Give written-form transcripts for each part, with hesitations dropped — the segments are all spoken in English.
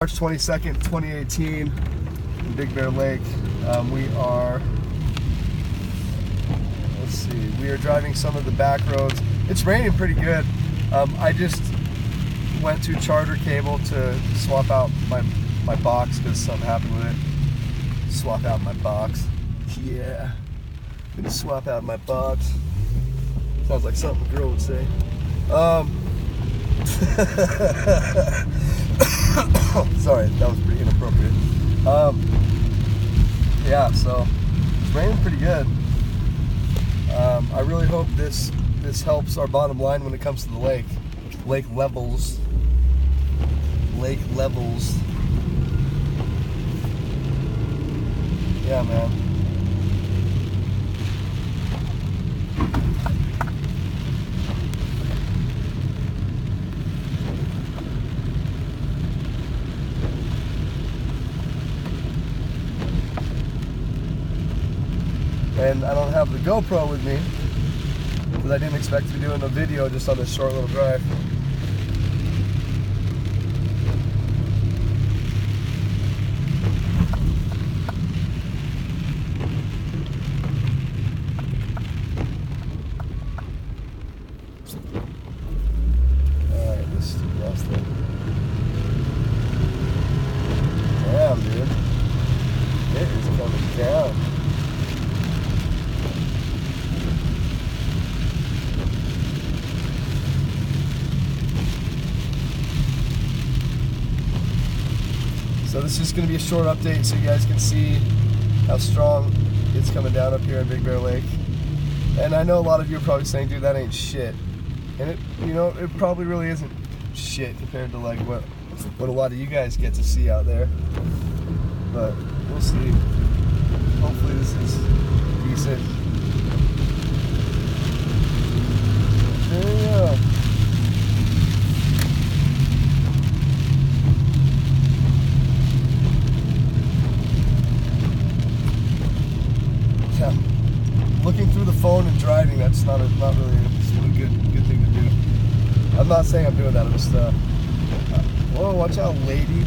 March 22nd, 2018, in Big Bear Lake. We are driving some of the back roads. It's raining pretty good. I just went to Charter Cable to swap out my box because something happened with it. Swap out my box. Yeah. I'm gonna swap out my box. Sounds like something a girl would say. Sorry, that was pretty inappropriate. Yeah, so it's raining pretty good. I really hope this helps our bottom line when it comes to the lake. Lake levels. Yeah, man. And I don't have the GoPro with me because I didn't expect to be doing a video just on this short little drive. Alright, this is the last thing. Damn, dude. It is coming down. So this is going to be a short update so you guys can see how strong it's coming down up here in Big Bear Lake. And I know a lot of you are probably saying, dude, that ain't shit. And it, it probably really isn't shit compared to like what a lot of you guys get to see out there. But we'll see. Hopefully this is decent. There we go. Looking through the phone and driving, that's not really a good thing to do. I'm not saying I'm doing that, I'm just whoa, watch out, lady.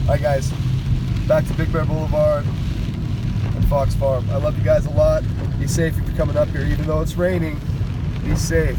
Alright guys, back to Big Bear Boulevard and Fox Farm. I love you guys a lot. Be safe if you're coming up here, even though it's raining. Be safe.